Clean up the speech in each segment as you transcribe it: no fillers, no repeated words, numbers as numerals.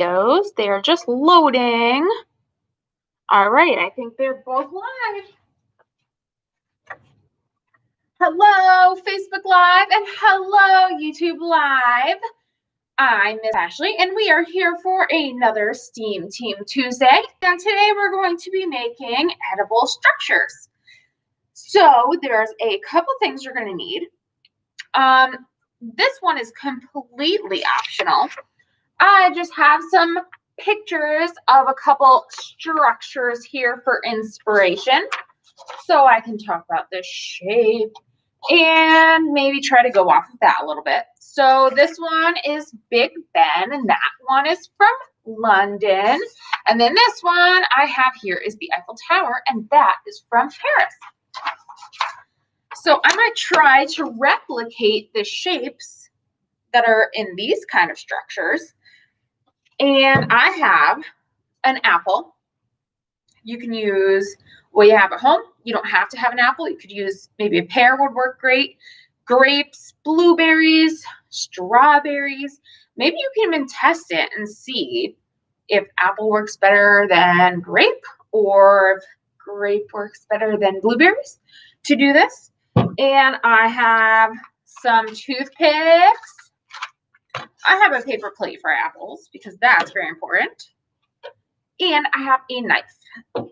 Those, they are just loading. All right, I think they're both live. Hello, Facebook Live, and hello, YouTube Live. I'm Miss Ashley, and we are here for another STEAM Team Tuesday. And today we're going to be making edible structures. So there's a couple things you're going to need. This one is completely optional. I just have some pictures of a couple structures here for inspiration, so I can talk about the shape and maybe try to go off of that a little bit. So this one is Big Ben, and that one is from London. And then this one I have here is the Eiffel Tower, and that is from Paris. So I'm going to try to replicate the shapes that are in these kind of structures. And I have an apple. You can use what you have at home. You don't have to have an apple. You could use maybe a pear would work great. Grapes, blueberries, strawberries. Maybe you can even test it and see if apple works better than grape or if grape works better than blueberries to do this. And I have some toothpicks. I have a paper plate for apples because that's very important. And I have a knife,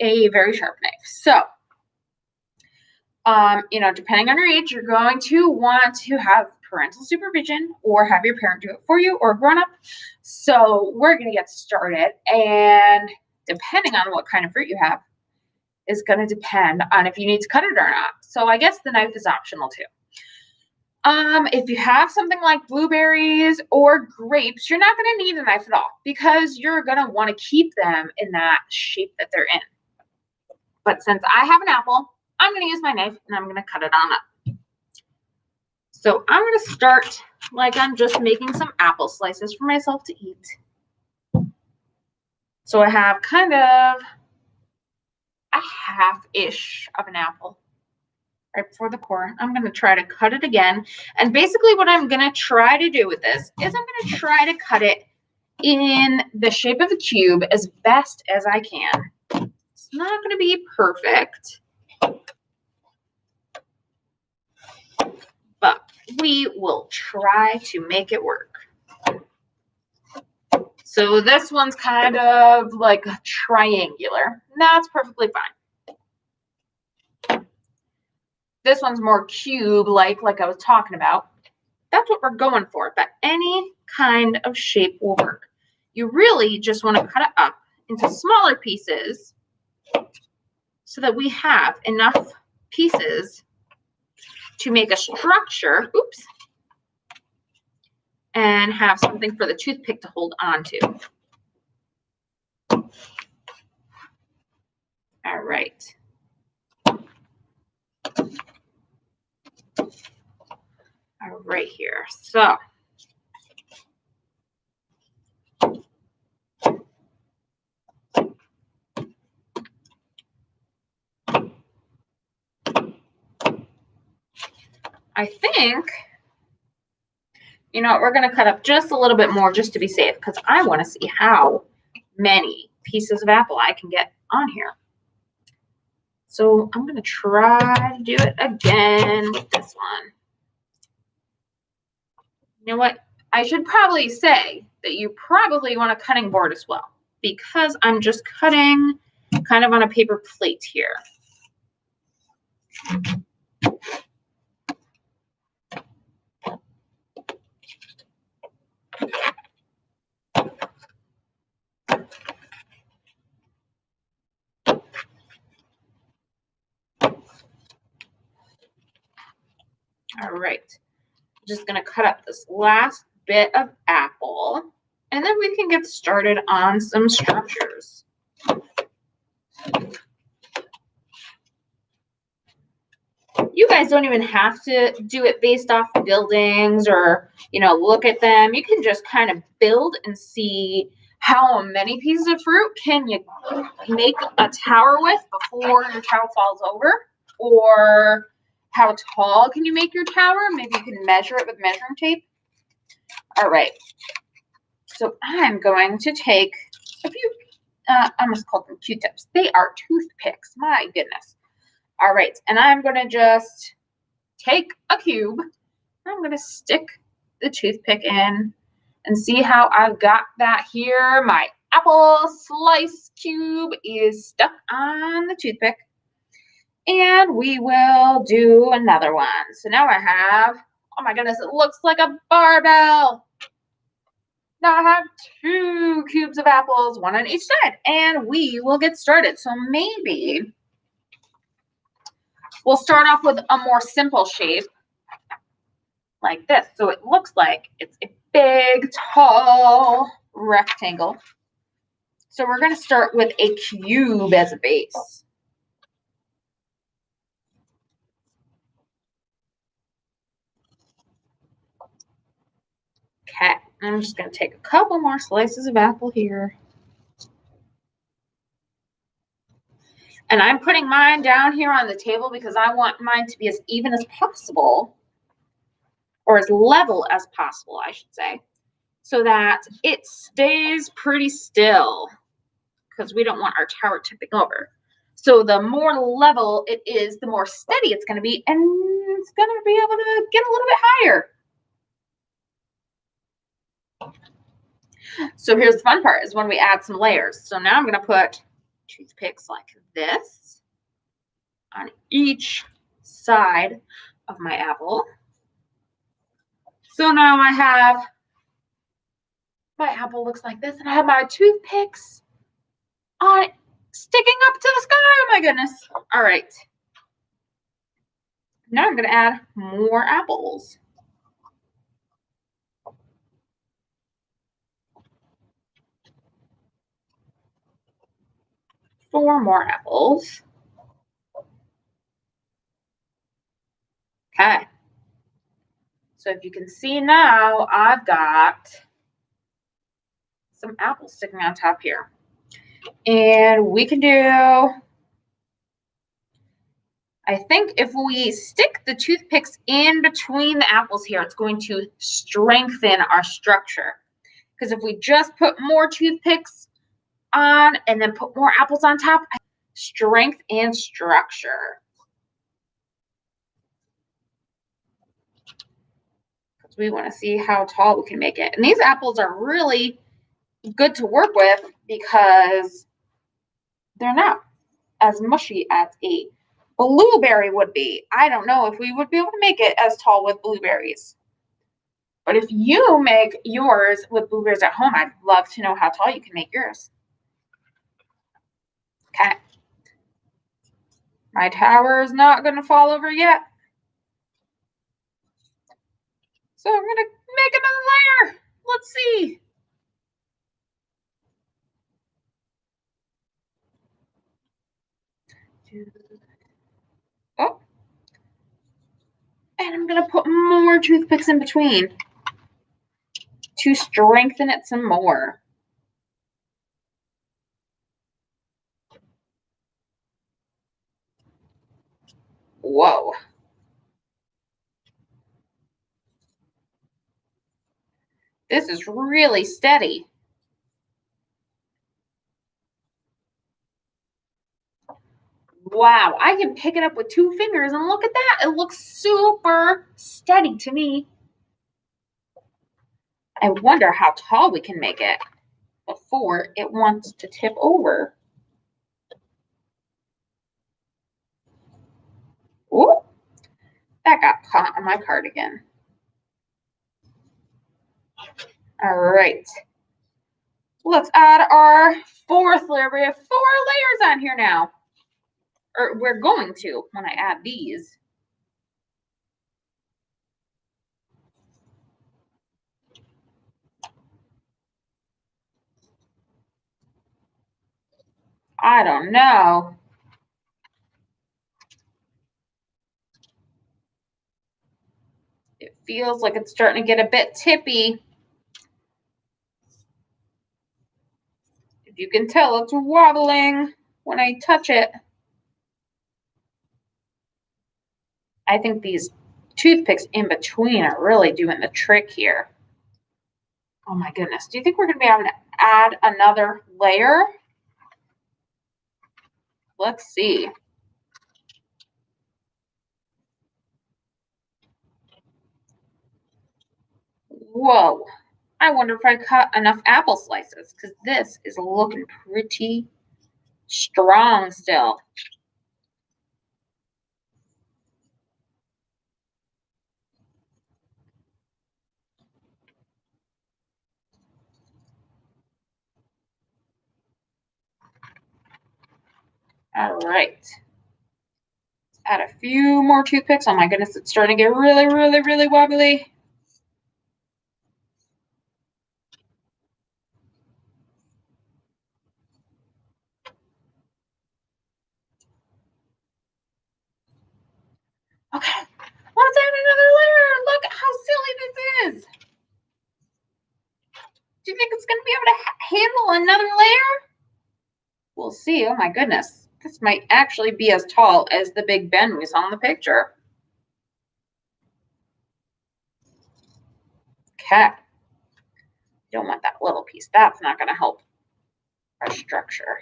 a very sharp knife. So, depending on your age, you're going to want to have parental supervision or have your parent do it for you or grown up. So we're going to get started. And depending on what kind of fruit you have is going to depend on if you need to cut it or not. So I guess the knife is optional too. If you have something like blueberries or grapes, you're not going to need a knife at all because you're going to want to keep them in that shape that they're in. But since I have an apple, I'm going to use my knife and I'm going to cut it on up. So I'm going to start like I'm just making some apple slices for myself to eat. So I have kind of a half-ish of an apple right before the core. I'm going to try to cut it again. And basically what I'm going to try to do with this is I'm going to try to cut it in the shape of a cube as best as I can. It's not going to be perfect, but we will try to make it work. So this one's kind of like triangular. That's perfectly fine. This one's more cube-like, like I was talking about. That's what we're going for, but any kind of shape will work. You really just want to cut it up into smaller pieces so that we have enough pieces to make a structure, and have something for the toothpick to hold on to. All right. All right here. So I think, we're going to cut up just a little bit more just to be safe because I want to see how many pieces of apple I can get on here. So I'm going to try to do it again with this one. You know what? I should probably say that you probably want a cutting board as well because I'm just cutting kind of on a paper plate here. All right. Just going to cut up this last bit of apple, and then we can get started on some structures. You guys don't even have to do it based off buildings or, look at them. You can just kind of build and see how many pieces of fruit can you make a tower with before your tower falls over, or how tall can you make your tower? Maybe you can measure it with measuring tape. All right. So I'm going to take a few, I almost called them Q-tips. They are toothpicks, my goodness. All right, and I'm going to just take a cube. I'm going to stick the toothpick in and see how I've got that here. My apple slice cube is stuck on the toothpick. And we will do another one. So now I have, oh my goodness, it looks like a barbell. Now I have 2 cubes of apples, 1 on each side, and we will get started. So maybe we'll start off with a more simple shape like this. So it looks like it's a big, tall rectangle. So we're going to start with a cube as a base. Okay, I'm just going to take a couple more slices of apple here. And I'm putting mine down here on the table because I want mine to be as even as possible, or as level as possible, I should say, so that it stays pretty still, because we don't want our tower tipping over. So the more level it is, the more steady it's going to be, and it's going to be able to get a little bit higher. So here's the fun part, is when we add some layers. So now I'm going to put toothpicks like this on each side of my apple. So now I have, my apple looks like this, and I have my toothpicks on it, sticking up to the sky. Oh my goodness. All right. Now I'm going to add more apples. Four more apples. Okay. So if you can see now, I've got some apples sticking on top here. And we can do, I think if we stick the toothpicks in between the apples here, it's going to strengthen our structure. Because if we just put more toothpicks on and then put more apples on top, strength and structure. Because we want to see how tall we can make it. And these apples are really good to work with because they're not as mushy as a blueberry would be. I don't know if we would be able to make it as tall with blueberries. But if you make yours with blueberries at home, I'd love to know how tall you can make yours. Okay. My tower is not going to fall over yet. So I'm going to make another layer. Let's see. Oh. And I'm going to put more toothpicks in between to strengthen it some more. Whoa. This is really steady. Wow, I can pick it up with 2 fingers, and look at that. It looks super steady to me. I wonder how tall we can make it before it wants to tip over. Ooh, that got caught on my cardigan. All right. Let's add our 4th layer. We have 4 layers on here now. Or we're going to when I add these. I don't know. It feels like it's starting to get a bit tippy. If you can tell, it's wobbling when I touch it. I think these toothpicks in between are really doing the trick here. Oh my goodness. Do you think we're going to be able to add another layer? Let's see. Whoa. I wonder if I cut enough apple slices because this is looking pretty strong still. All right. Add a few more toothpicks. Oh my goodness, it's starting to get really, really, really wobbly. Okay, let's add another layer. Look at how silly this is. Do you think it's going to be able to handle another layer? We'll see. Oh my goodness. This might actually be as tall as the Big Ben we saw in the picture. Okay. Don't want that little piece. That's not going to help our structure.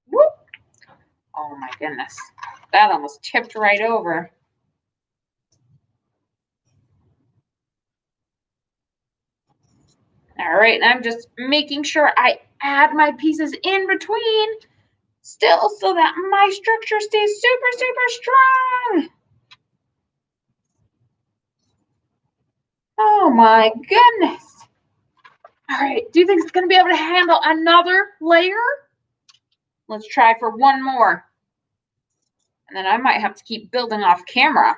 Whoop. Oh my goodness. That almost tipped right over. All right, and I'm just making sure I add my pieces in between still so that my structure stays super, super strong. Oh my goodness. All right, do you think it's going to be able to handle another layer? Let's try for one more. And then I might have to keep building off camera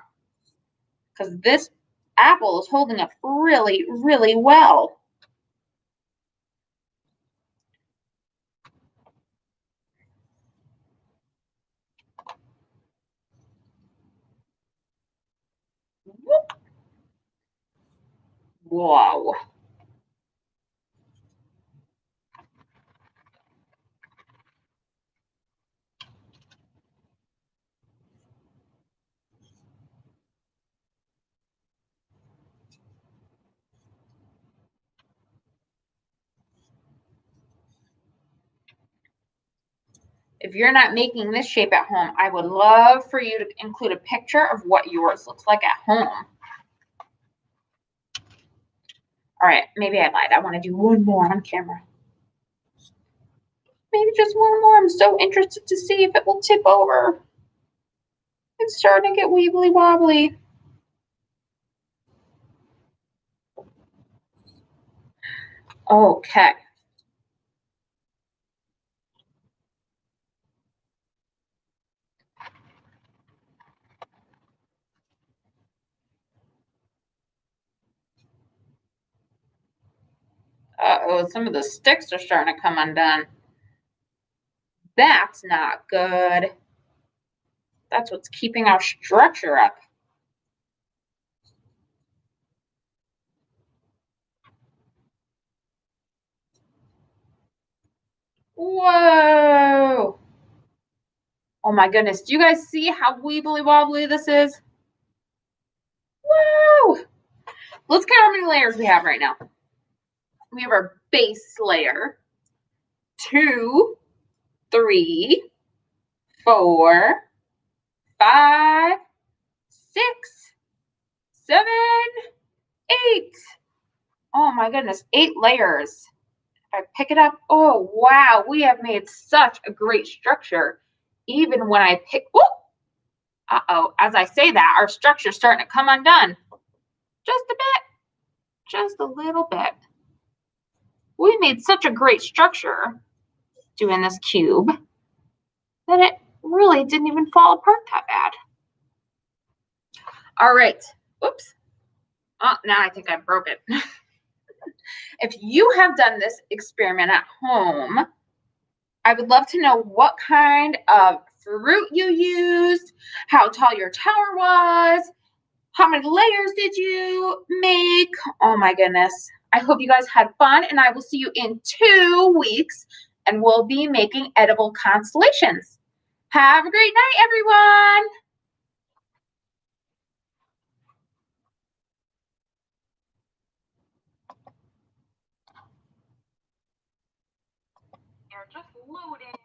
because this apple is holding up really, really well. Whoa. If you're not making this shape at home, I would love for you to include a picture of what yours looks like at home. All right, maybe I lied. I want to do one more on camera. Maybe just one more. I'm so interested to see if it will tip over. It's starting to get weebly wobbly. Okay. Uh-oh, some of the sticks are starting to come undone. That's not good. That's what's keeping our structure up. Whoa. Oh my goodness. Do you guys see how weebly wobbly this is? Whoa. Let's count how many layers we have right now. We have our base layer. 2, 3, 4, 5, 6, 7, 8. Oh my goodness, 8 layers. If I pick it up, oh wow, we have made such a great structure. Even when I pick, whoop, uh-oh, as I say that, our structure's starting to come undone. Just a bit, just a little bit. We made such a great structure doing this cube that it really didn't even fall apart that bad. All right, oops. Oh, now I think I broke it. If you have done this experiment at home, I would love to know what kind of fruit you used, how tall your tower was, how many layers did you make? Oh my goodness. I hope you guys had fun, and I will see you in 2 weeks, and we'll be making edible constellations. Have a great night, everyone. They're just loading.